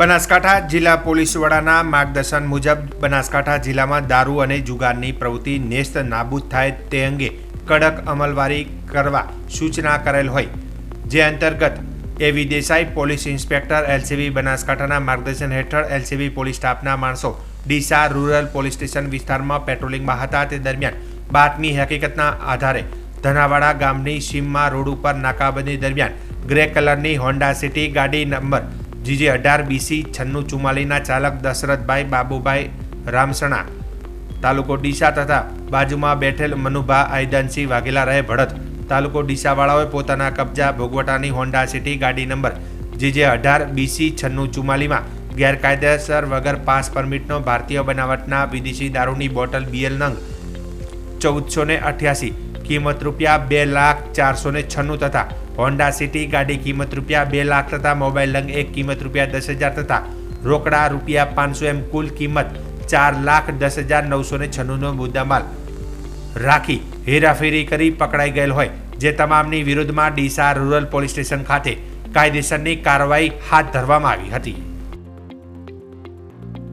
બનાસકાંઠા જિલ્લા પોલીસ વડાના માર્ગદર્શન મુજબ બનાસકાંઠા જિલ્લામાં દારૂ અને જુગારની પ્રવૃત્તિ નેસ્ત નાબૂદ થાય તે અંગે કડક અમલવારી કરવા સૂચના કરેલ હોય, જે અંતર્ગત એવી દેસાઈ પોલીસ ઇન્સ્પેક્ટર એલસીબી બનાસકાંઠાના માર્ગદર્શન હેઠળ એલસીબી પોલીસ સ્ટાફના માણસો ડીસા રૂરલ પોલીસ સ્ટેશન વિસ્તારમાં પેટ્રોલિંગમાં હતા. તે દરમિયાન બાતમી હકીકતના આધારે ધનાવાડા ગામની સીમમાં રોડ ઉપર નાકાબંધી દરમિયાન ગ્રે કલરની હોન્ડા સિટી ગાડી નંબર GJ18BC 9644 ચાલક દશરથભાઈ બાબુભાઈ રામસણા તાલુકો ડીસા તથા બાજુમાં બેઠેલ મનુભા આયદાનસિંહ વાઘેલા રહે ભડત તાલુકો ડીસાવાળાઓએ પોતાના કબજા ભોગવટાની હોન્ડા સિટી ગાડી નંબર GJ18BC 9644 ગેરકાયદેસર વગર પાસ પરમિટનો ભારતીય બનાવટના વિદેશી દારૂની બોટલ BL નંગ 1488 કિંમત રૂપિયા 2,04,96 તથા હોન્ડા સિટી ગાડી કિંમત રૂપિયા 2 લાખ તથા મોબાઈલ નંગ 1 કિંમત રૂપિયા 10,000 તથા રોકડા રૂપિયા 500 એમ કુલ કિંમત 4,10,996નો મુદ્દામાલ રાખી હેરાફેરી કરી પકડાઈ ગયેલ હોય, જે તમામની વિરુદ્ધમાં ડીસા રૂરલ પોલીસ સ્ટેશન ખાતે કાયદેસરની કાર્યવાહી હાથ ધરવામાં આવી હતી.